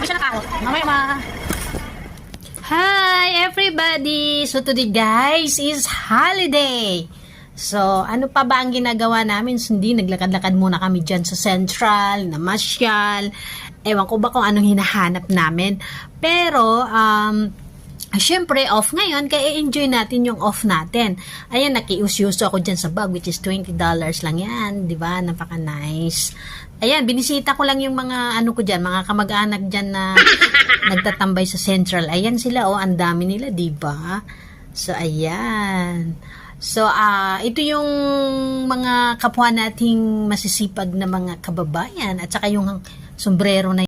Masya na mamaya Hi everybody! So today guys is holiday. So ano pa ba ang ginagawa namin? Hindi, naglakad-lakad muna kami dyan sa Central, namasyal. Ewan ko ba kung anong hinahanap namin. Pero syempre off ngayon, kaya enjoy natin yung off natin. Ayan, nakiusyuso ako dyan sa bag, which is $20 lang yan. Diba? Napaka-nice. Ayan, binisita ko lang yung mga ano ko dyan, mga kamag-anak dyan na nagtatambay sa Central. Ayan sila, oh, ang dami nila, diba? So, ayan. So, ito yung mga kapwa nating masisipag na mga kababayan at saka yung sombrero na